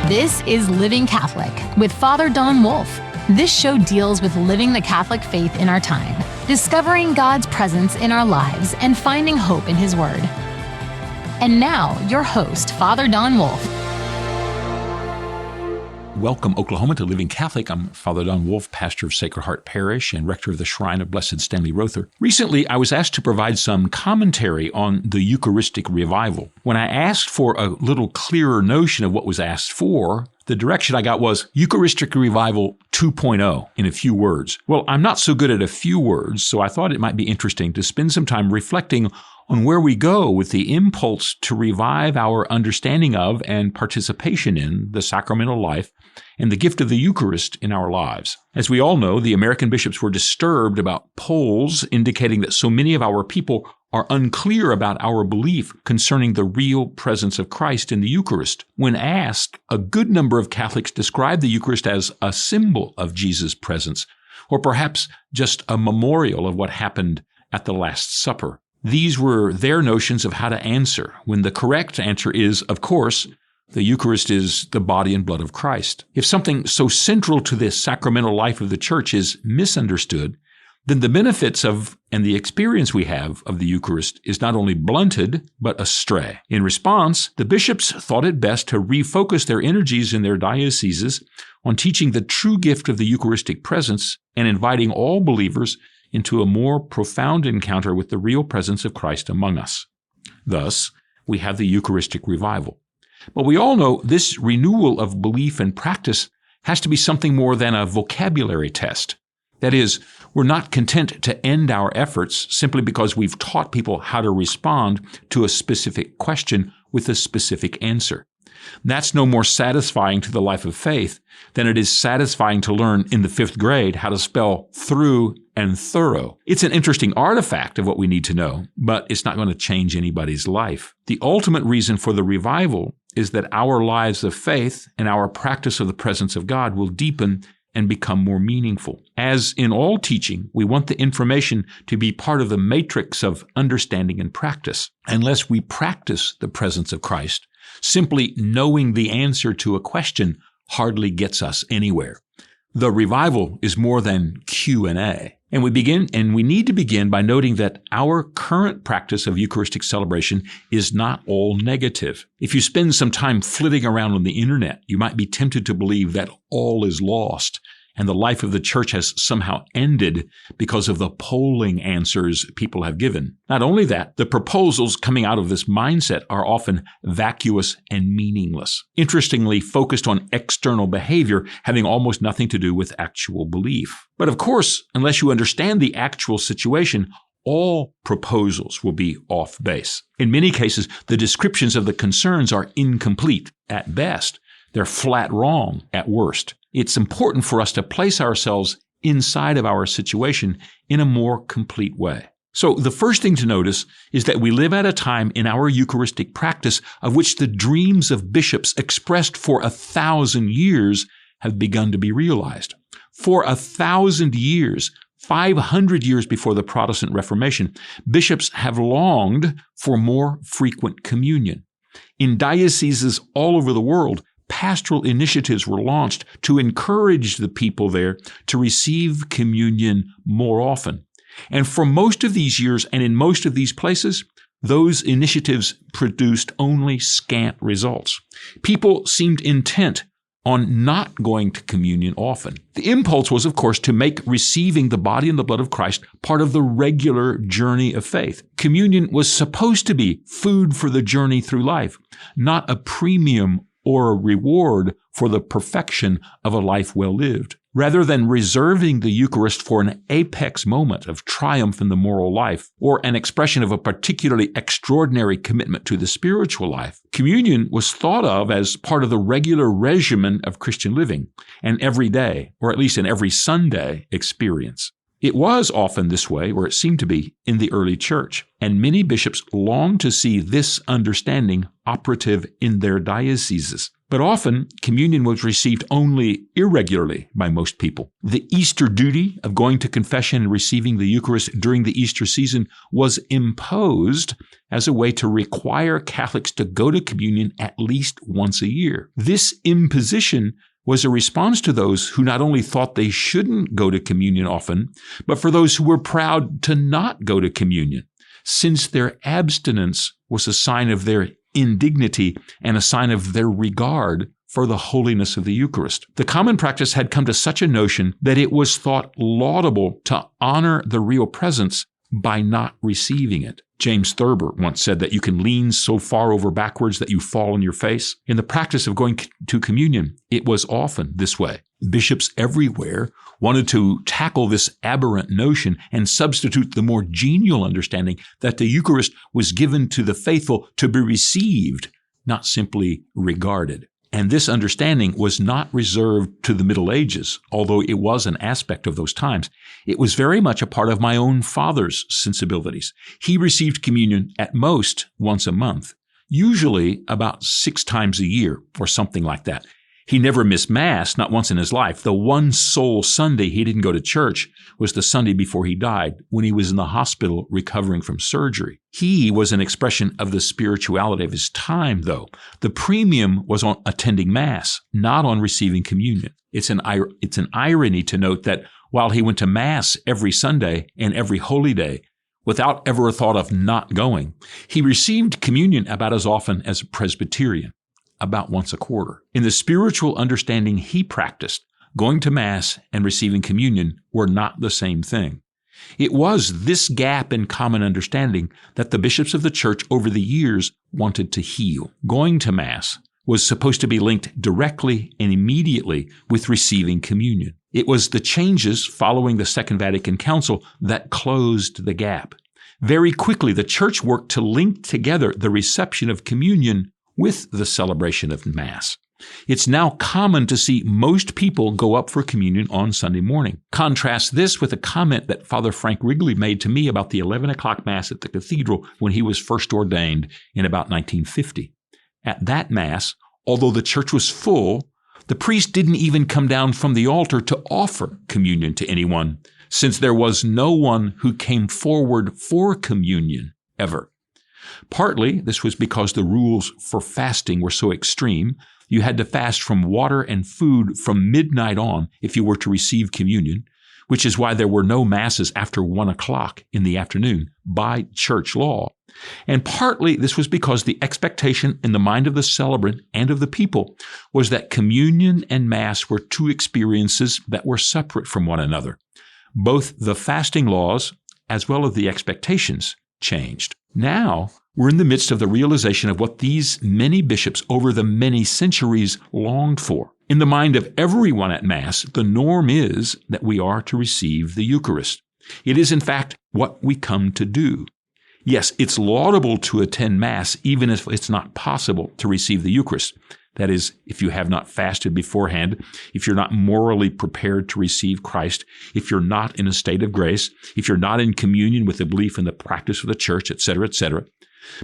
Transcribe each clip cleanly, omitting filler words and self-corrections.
This is Living Catholic with Father Don Wolf. This show deals with living the Catholic faith in our time, discovering God's presence in our lives, and finding hope in His Word. And now, your host, Father Don Wolf. Welcome, Oklahoma, to Living Catholic. I'm Father Don Wolf, pastor of Sacred Heart Parish and rector of the Shrine of Blessed Stanley Rother. Recently, I was asked to provide some commentary on the Eucharistic revival. When I asked for a little clearer notion of what was asked for, the direction I got was Eucharistic Revival 2.0 in a few words. Well, I'm not so good at a few words, so I thought it might be interesting to spend some time reflecting on where we go with the impulse to revive our understanding of and participation in the sacramental life and the gift of the Eucharist in our lives. As we all know, the American bishops were disturbed about polls indicating that so many of our people are unclear about our belief concerning the real presence of Christ in the Eucharist. When asked, a good number of Catholics describe the Eucharist as a symbol of Jesus' presence, or perhaps just a memorial of what happened at the Last Supper. These were their notions of how to answer, when the correct answer is, of course, the Eucharist is the body and blood of Christ. If something so central to this sacramental life of the Church is misunderstood, then the benefits of and the experience we have of the Eucharist is not only blunted, but astray. In response, the bishops thought it best to refocus their energies in their dioceses on teaching the true gift of the Eucharistic presence and inviting all believers into a more profound encounter with the real presence of Christ among us. Thus, we have the Eucharistic revival. But we all know this renewal of belief and practice has to be something more than a vocabulary test. That is, we're not content to end our efforts simply because we've taught people how to respond to a specific question with a specific answer. That's no more satisfying to the life of faith than it is satisfying to learn in the 5th grade how to spell through and thorough. It's an interesting artifact of what we need to know, but it's not going to change anybody's life. The ultimate reason for the revival is that our lives of faith and our practice of the presence of God will deepen and become more meaningful. As in all teaching, we want the information to be part of the matrix of understanding and practice. Unless we practice the presence of Christ, simply knowing the answer to a question hardly gets us anywhere. The revival is more than Q&A. And we need to begin by noting that our current practice of Eucharistic celebration is not all negative. If you spend some time flitting around on the internet, you might be tempted to believe that all is lost and the life of the Church has somehow ended because of the polling answers people have given. Not only that, the proposals coming out of this mindset are often vacuous and meaningless, interestingly focused on external behavior having almost nothing to do with actual belief. But of course, unless you understand the actual situation, all proposals will be off base. In many cases, the descriptions of the concerns are incomplete at best. They're flat wrong at worst. It's important for us to place ourselves inside of our situation in a more complete way. So the first thing to notice is that we live at a time in our Eucharistic practice of which the dreams of bishops expressed for 1,000 years have begun to be realized. For 1,000 years, 500 years before the Protestant Reformation, bishops have longed for more frequent communion. In dioceses all over the world, pastoral initiatives were launched to encourage the people there to receive communion more often. And for most of these years and in most of these places, those initiatives produced only scant results. People seemed intent on not going to communion often. The impulse was, of course, to make receiving the body and the blood of Christ part of the regular journey of faith. Communion was supposed to be food for the journey through life, not a premium or a reward for the perfection of a life well lived. Rather than reserving the Eucharist for an apex moment of triumph in the moral life or an expression of a particularly extraordinary commitment to the spiritual life, communion was thought of as part of the regular regimen of Christian living, an everyday, or at least an every Sunday experience. It was often this way, or it seemed to be, in the early church, and many bishops longed to see this understanding operative in their dioceses. But often, communion was received only irregularly by most people. The Easter duty of going to confession and receiving the Eucharist during the Easter season was imposed as a way to require Catholics to go to communion at least once a year. This imposition was a response to those who not only thought they shouldn't go to communion often, but for those who were proud to not go to communion, since their abstinence was a sign of their indignity and a sign of their regard for the holiness of the Eucharist. The common practice had come to such a notion that it was thought laudable to honor the real presence by not receiving it. James Thurber once said that you can lean so far over backwards that you fall on your face. In the practice of going to communion, it was often this way. Bishops everywhere wanted to tackle this aberrant notion and substitute the more genial understanding that the Eucharist was given to the faithful to be received, not simply regarded. And this understanding was not reserved to the Middle Ages, although it was an aspect of those times. It was very much a part of my own father's sensibilities. He received communion at most once a month, usually about 6 times a year or something like that. He never missed Mass, not once in his life. The one sole Sunday he didn't go to church was the Sunday before he died, when he was in the hospital recovering from surgery. He was an expression of the spirituality of his time, though. The premium was on attending Mass, not on receiving communion. It's an irony to note that while he went to Mass every Sunday and every holy day, without ever a thought of not going, he received communion about as often as a Presbyterian, about once a quarter. In the spiritual understanding he practiced, going to Mass and receiving communion were not the same thing. It was this gap in common understanding that the bishops of the Church over the years wanted to heal. Going to Mass was supposed to be linked directly and immediately with receiving communion. It was the changes following the Second Vatican Council that closed the gap. Very quickly, the Church worked to link together the reception of communion with the celebration of Mass. It's now common to see most people go up for communion on Sunday morning. Contrast this with a comment that Father Frank Wrigley made to me about the 11 o'clock Mass at the cathedral when he was first ordained in about 1950. At that Mass, although the church was full, the priest didn't even come down from the altar to offer communion to anyone, since there was no one who came forward for communion ever. Partly, this was because the rules for fasting were so extreme. You had to fast from water and food from midnight on if you were to receive communion, which is why there were no Masses after 1 o'clock in the afternoon by church law. And partly, this was because the expectation in the mind of the celebrant and of the people was that communion and Mass were two experiences that were separate from one another. Both the fasting laws as well as the expectations changed. Now, we're in the midst of the realization of what these many bishops over the many centuries longed for. In the mind of everyone at Mass, the norm is that we are to receive the Eucharist. It is, in fact, what we come to do. Yes, it's laudable to attend Mass even if it's not possible to receive the Eucharist. That is, if you have not fasted beforehand, if you're not morally prepared to receive Christ, if you're not in a state of grace, if you're not in communion with the belief and the practice of the Church, etc., etc.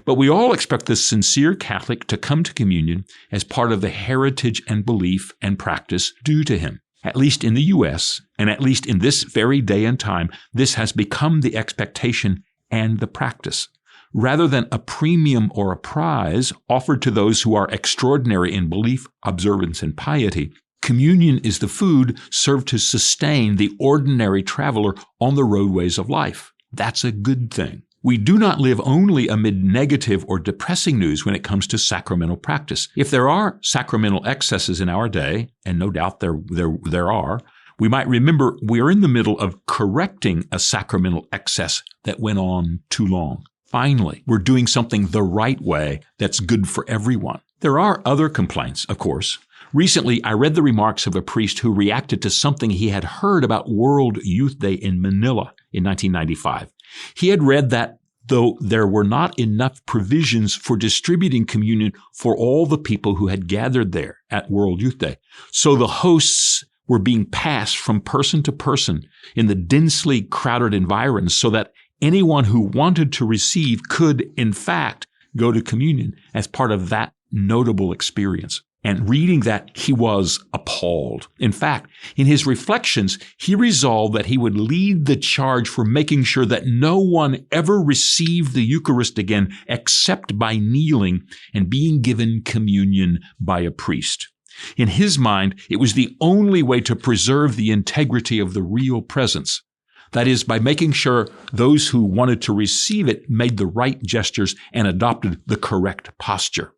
But we all expect the sincere Catholic to come to communion as part of the heritage and belief and practice due to him. At least in the U.S., and at least in this very day and time, this has become the expectation and the practice. Rather than a premium or a prize offered to those who are extraordinary in belief, observance, and piety, communion is the food served to sustain the ordinary traveler on the roadways of life. That's a good thing. We do not live only amid negative or depressing news when it comes to sacramental practice. If there are sacramental excesses in our day, and no doubt there are, we might remember we are in the middle of correcting a sacramental excess that went on too long. Finally, we're doing something the right way that's good for everyone. There are other complaints, of course. Recently, I read the remarks of a priest who reacted to something he had heard about World Youth Day in Manila in 1995. He had read that though there were not enough provisions for distributing communion for all the people who had gathered there at World Youth Day, so the hosts were being passed from person to person in the densely crowded environs so that anyone who wanted to receive could, in fact, go to communion as part of that notable experience. And reading that, he was appalled. In fact, in his reflections, he resolved that he would lead the charge for making sure that no one ever received the Eucharist again except by kneeling and being given communion by a priest. In his mind, it was the only way to preserve the integrity of the real presence. That is, by making sure those who wanted to receive it made the right gestures and adopted the correct posture.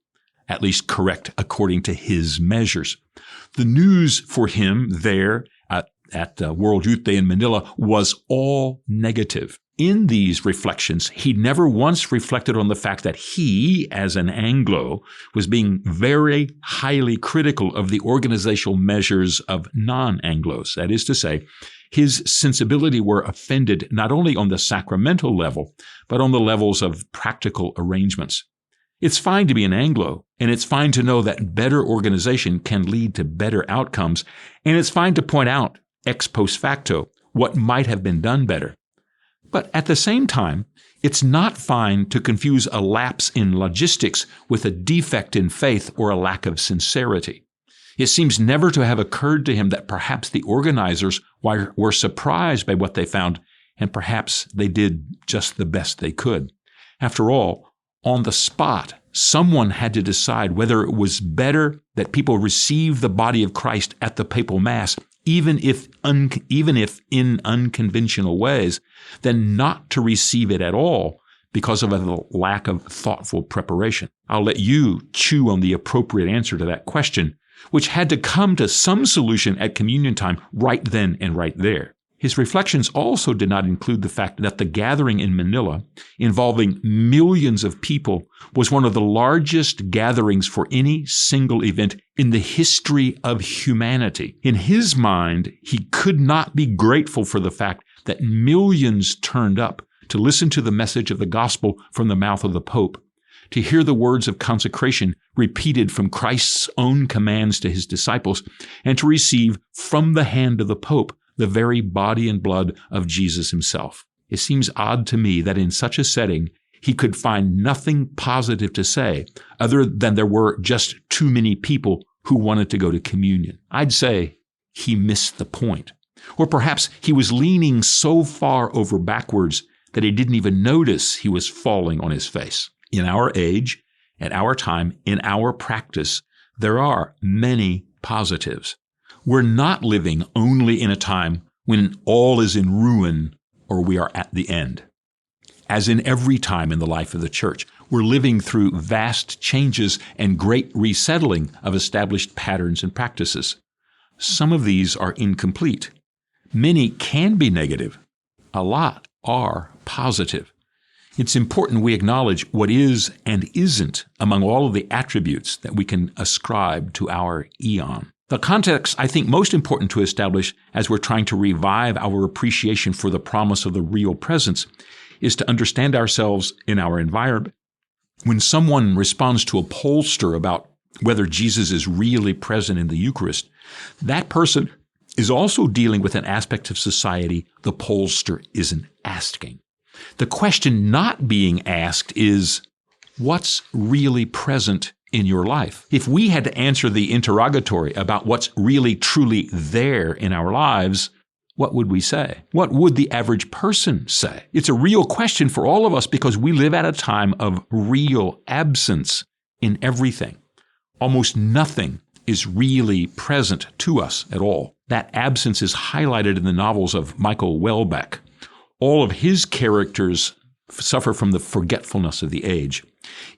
At least correct according to his measures. The news for him there at World Youth Day in Manila was all negative. In these reflections, he never once reflected on the fact that he, as an Anglo, was being very highly critical of the organizational measures of non-Anglos. That is to say, his sensibility were offended not only on the sacramental level, but on the levels of practical arrangements. It's fine to be an Anglo, and it's fine to know that better organization can lead to better outcomes, and it's fine to point out, ex post facto, what might have been done better. But at the same time, it's not fine to confuse a lapse in logistics with a defect in faith or a lack of sincerity. It seems never to have occurred to him that perhaps the organizers were surprised by what they found, and perhaps they did just the best they could. After all, on the spot, someone had to decide whether it was better that people receive the body of Christ at the papal Mass, even if in unconventional ways, than not to receive it at all because of a lack of thoughtful preparation. I'll let you chew on the appropriate answer to that question, which had to come to some solution at communion time right then and right there. His reflections also did not include the fact that the gathering in Manila, involving millions of people, was one of the largest gatherings for any single event in the history of humanity. In his mind, he could not be grateful for the fact that millions turned up to listen to the message of the gospel from the mouth of the Pope, to hear the words of consecration repeated from Christ's own commands to his disciples, and to receive from the hand of the Pope the very body and blood of Jesus himself. It seems odd to me that in such a setting, he could find nothing positive to say other than there were just too many people who wanted to go to communion. I'd say he missed the point. Or perhaps he was leaning so far over backwards that he didn't even notice he was falling on his face. In our age, at our time, in our practice, there are many positives. We're not living only in a time when all is in ruin or we are at the end. As in every time in the life of the church, we're living through vast changes and great resettling of established patterns and practices. Some of these are incomplete. Many can be negative. A lot are positive. It's important we acknowledge what is and isn't among all of the attributes that we can ascribe to our eon. The context I think most important to establish as we're trying to revive our appreciation for the promise of the real presence is to understand ourselves in our environment. When someone responds to a pollster about whether Jesus is really present in the Eucharist, that person is also dealing with an aspect of society the pollster isn't asking. The question not being asked is, what's really present in your life? If we had to answer the interrogatory about what's really truly there in our lives, what would we say? What would the average person say? It's a real question for all of us because we live at a time of real absence in everything. Almost nothing is really present to us at all. That absence is highlighted in the novels of Michael Welbeck. All of his characters suffer from the forgetfulness of the age.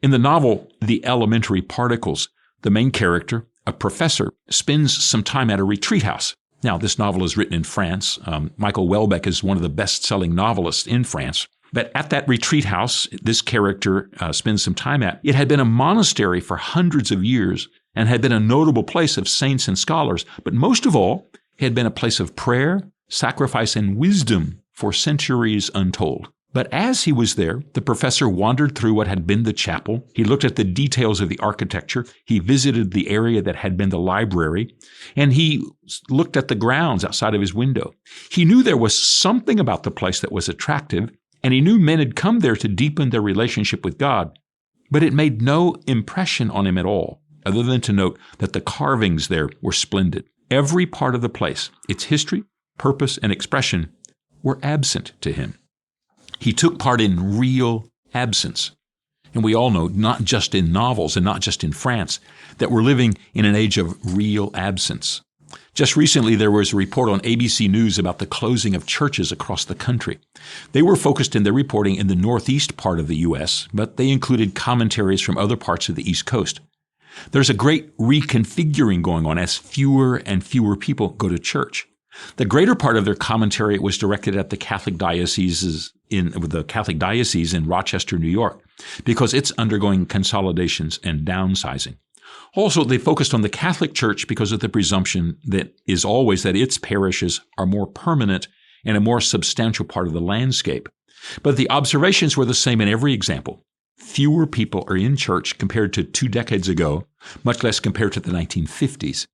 In the novel, The Elementary Particles, the main character, a professor, spends some time at a retreat house. Now, this novel is written in France. Michael Welbeck is one of the best-selling novelists in France. But at that retreat house, this character spends some time at, it had been a monastery for hundreds of years and had been a notable place of saints and scholars. But most of all, it had been a place of prayer, sacrifice, and wisdom for centuries untold. But as he was there, the professor wandered through what had been the chapel. He looked at the details of the architecture. He visited the area that had been the library, and he looked at the grounds outside of his window. He knew there was something about the place that was attractive, and he knew men had come there to deepen their relationship with God. But it made no impression on him at all. other than to note that the carvings there were splendid. Every part of the place, its history, purpose, and expression, were absent to him. He took part in real absence. And we all know, not just in novels and not just in France, that we're living in an age of real absence. Just recently, there was a report on ABC News about the closing of churches across the country. They were focused in their reporting in the northeast part of the U.S., but they included commentaries from other parts of the East Coast. There's a great reconfiguring going on as fewer and fewer people go to church. The greater part of their commentary was directed at the Catholic Diocese in Rochester, New York, because it's undergoing consolidations and downsizing. Also, they focused on the Catholic Church because of the presumption that is always that its parishes are more permanent and a more substantial part of the landscape. But the observations were the same in every example. Fewer people are in church compared to 2 decades ago, much less compared to the 1950s.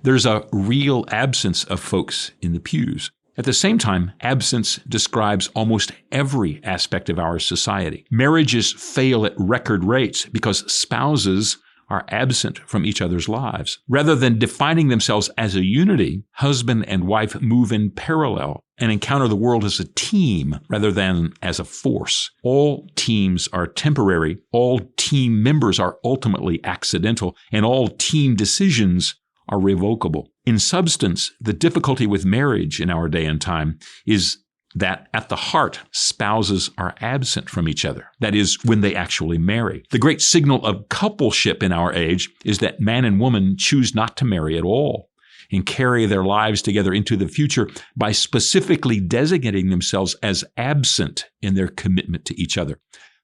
There's a real absence of folks in the pews. At the same time, absence describes almost every aspect of our society. Marriages fail at record rates because spouses are absent from each other's lives. Rather than defining themselves as a unity, husband and wife move in parallel and encounter the world as a team rather than as a force. All teams are temporary, all team members are ultimately accidental, and all team decisions are revocable. In substance, the difficulty with marriage in our day and time is that at the heart, spouses are absent from each other. That is, when they actually marry. The great signal of coupleship in our age is that man and woman choose not to marry at all and carry their lives together into the future by specifically designating themselves as absent in their commitment to each other.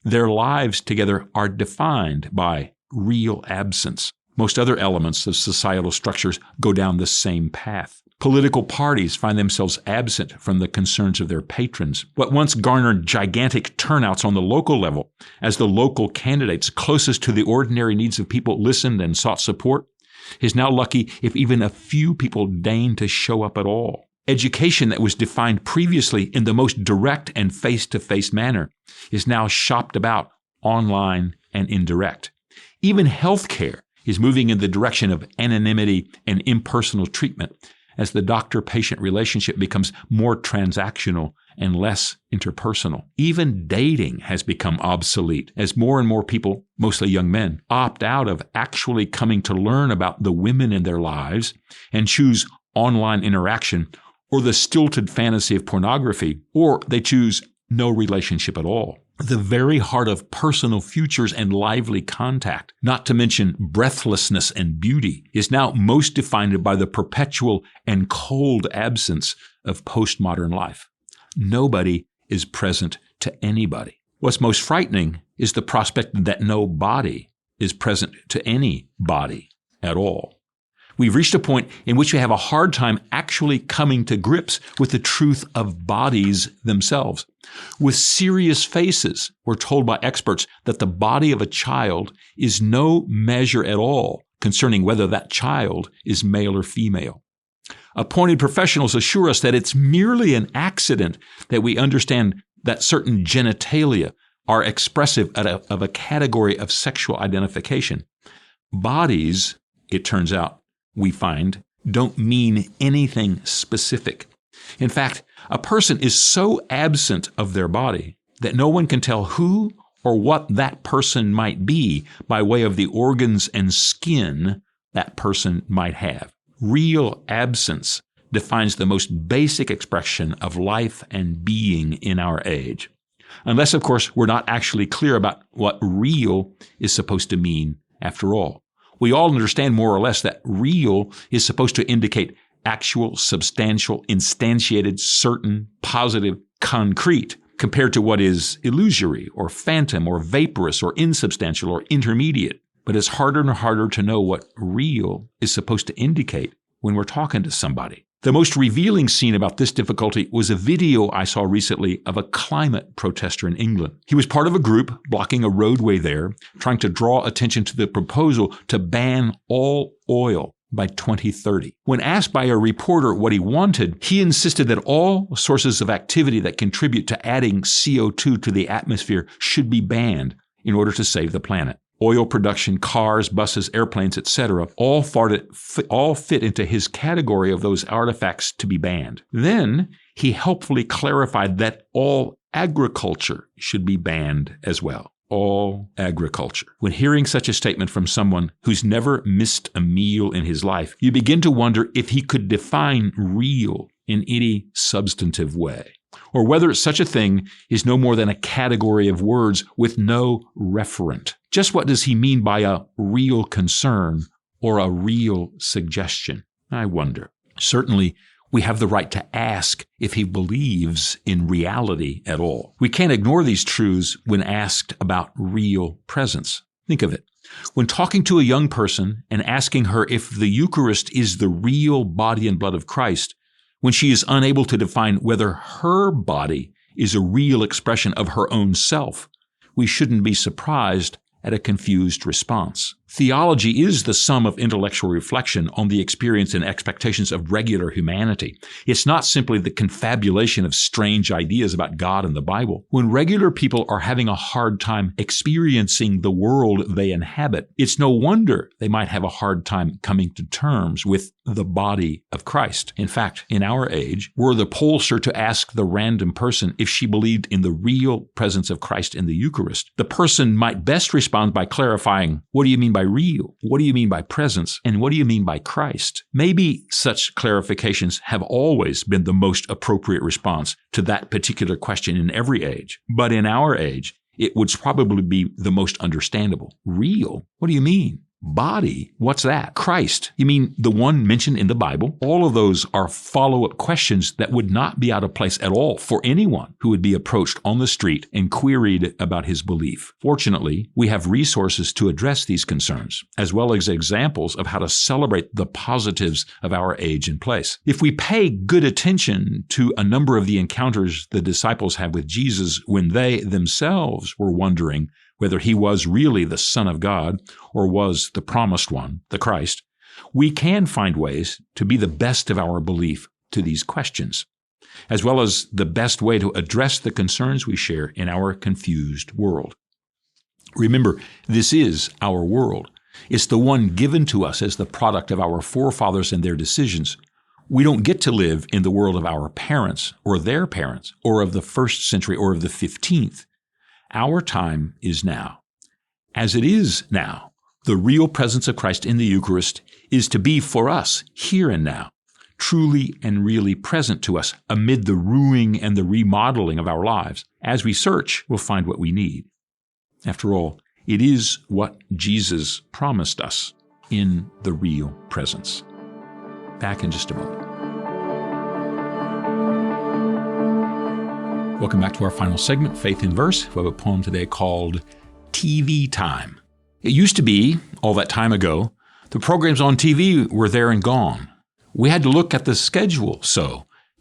Their lives together are defined by real absence. Most other elements of societal structures go down the same path. Political parties find themselves absent from the concerns of their patrons. What once garnered gigantic turnouts on the local level, as the local candidates closest to the ordinary needs of people listened and sought support, is now lucky if even a few people deign to show up at all. Education that was defined previously in the most direct and face-to-face manner is now shopped about online and indirect. Even healthcare is moving in the direction of anonymity and impersonal treatment, as the doctor-patient relationship becomes more transactional and less interpersonal. Even dating has become obsolete as more and more people, mostly young men, opt out of actually coming to learn about the women in their lives and choose online interaction or the stilted fantasy of pornography, or they choose no relationship at all. The very heart of personal futures and lively contact, not to mention breathlessness and beauty, is now most defined by the perpetual and cold absence of postmodern life. Nobody is present to anybody. What's most frightening is the prospect that no body is present to any body at all. We've reached a point in which we have a hard time actually coming to grips with the truth of bodies themselves. With serious faces, we're told by experts that the body of a child is no measure at all concerning whether that child is male or female. Appointed professionals assure us that it's merely an accident that we understand that certain genitalia are expressive of a category of sexual identification. Bodies, it turns out, we find, don't mean anything specific. In fact, a person is so absent of their body that no one can tell who or what that person might be by way of the organs and skin that person might have. Real absence defines the most basic expression of life and being in our age. Unless, of course, we're not actually clear about what real is supposed to mean after all. We all understand more or less that real is supposed to indicate actual, substantial, instantiated, certain, positive, concrete, compared to what is illusory or phantom or vaporous or insubstantial or intermediate. But it's harder and harder to know what real is supposed to indicate when we're talking to somebody. The most revealing scene about this difficulty was a video I saw recently of a climate protester in England. He was part of a group blocking a roadway there, trying to draw attention to the proposal to ban all oil by 2030. When asked by a reporter what he wanted, he insisted that all sources of activity that contribute to adding CO2 to the atmosphere should be banned in order to save the planet. Oil production, cars, buses, airplanes, etc., all fit into his category of those artifacts to be banned. Then he helpfully clarified that all agriculture should be banned as well. All agriculture. When hearing such a statement from someone who's never missed a meal in his life, you begin to wonder if he could define real in any substantive way, or whether such a thing is no more than a category of words with no referent. Just what does he mean by a real concern or a real suggestion? I wonder. Certainly, we have the right to ask if he believes in reality at all. We can't ignore these truths when asked about real presence. Think of it. When talking to a young person and asking her if the Eucharist is the real body and blood of Christ, when she is unable to define whether her body is a real expression of her own self, we shouldn't be surprised at a confused response. Theology is the sum of intellectual reflection on the experience and expectations of regular humanity. It's not simply the confabulation of strange ideas about God and the Bible. When regular people are having a hard time experiencing the world they inhabit, it's no wonder they might have a hard time coming to terms with the body of Christ. In fact, in our age, were the pollster to ask the random person if she believed in the real presence of Christ in the Eucharist, the person might best respond by clarifying, what do you mean by real? What do you mean by presence? And what do you mean by Christ? Maybe such clarifications have always been the most appropriate response to that particular question in every age. But in our age, it would probably be the most understandable. Real? What do you mean? Body? What's that? Christ? You mean the one mentioned in the Bible? All of those are follow-up questions that would not be out of place at all for anyone who would be approached on the street and queried about his belief. Fortunately, we have resources to address these concerns, as well as examples of how to celebrate the positives of our age and place. If we pay good attention to a number of the encounters the disciples had with Jesus when they themselves were wondering whether he was really the Son of God or was the promised one, the Christ, we can find ways to be the best of our belief to these questions, as well as the best way to address the concerns we share in our confused world. Remember, this is our world. It's the one given to us as the product of our forefathers and their decisions. We don't get to live in the world of our parents or their parents or of the 1st century or of the 15th. Our time is now. As it is now, the real presence of Christ in the Eucharist is to be for us here and now, truly and really present to us amid the ruining and the remodeling of our lives. As we search, we'll find what we need. After all, it is what Jesus promised us in the real presence. Back in just a moment. Welcome back to our final segment, Faith in Verse. We have a poem today called TV Time. It used to be, all that time ago, the programs on TV were there and gone. We had to look at the schedule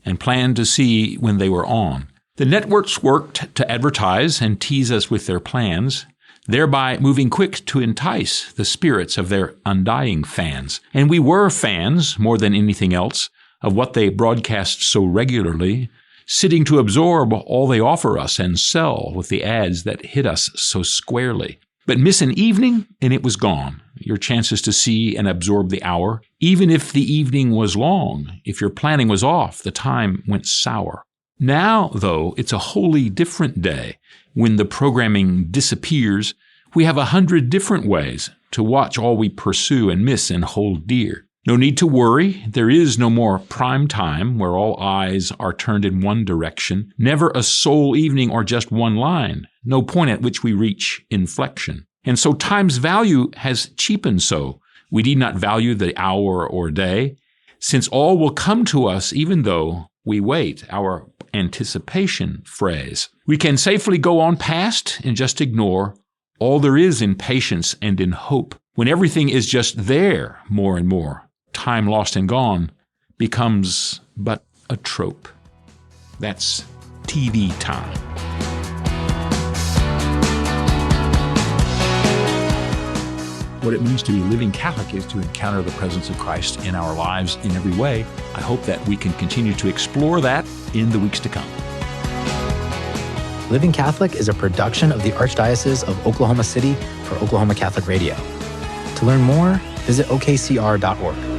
and plan to see when they were on. The networks worked to advertise and tease us with their plans, thereby moving quick to entice the spirits of their undying fans. And we were fans, more than anything else, of what they broadcast so regularly, sitting to absorb all they offer us and sell with the ads that hit us so squarely. But miss an evening, and it was gone. Your chances to see and absorb the hour, even if the evening was long, if your planning was off, the time went sour. Now, though, it's a wholly different day. When the programming disappears, we have 100 different ways to watch all we pursue and miss and hold dear. No need to worry. There is no more prime time where all eyes are turned in one direction. Never a sole evening or just one line. No point at which we reach inflection. And so time's value has cheapened so. We need not value the hour or day, since all will come to us even though we wait, our anticipation phrase. We can safely go on past and just ignore all there is in patience and in hope. When everything is just there more and more, time lost and gone becomes but a trope. That's TV time. What it means to be living Catholic is to encounter the presence of Christ in our lives in every way. I hope that we can continue to explore that in the weeks to come. Living Catholic is a production of the Archdiocese of Oklahoma City for Oklahoma Catholic Radio. To learn more, visit okcr.org.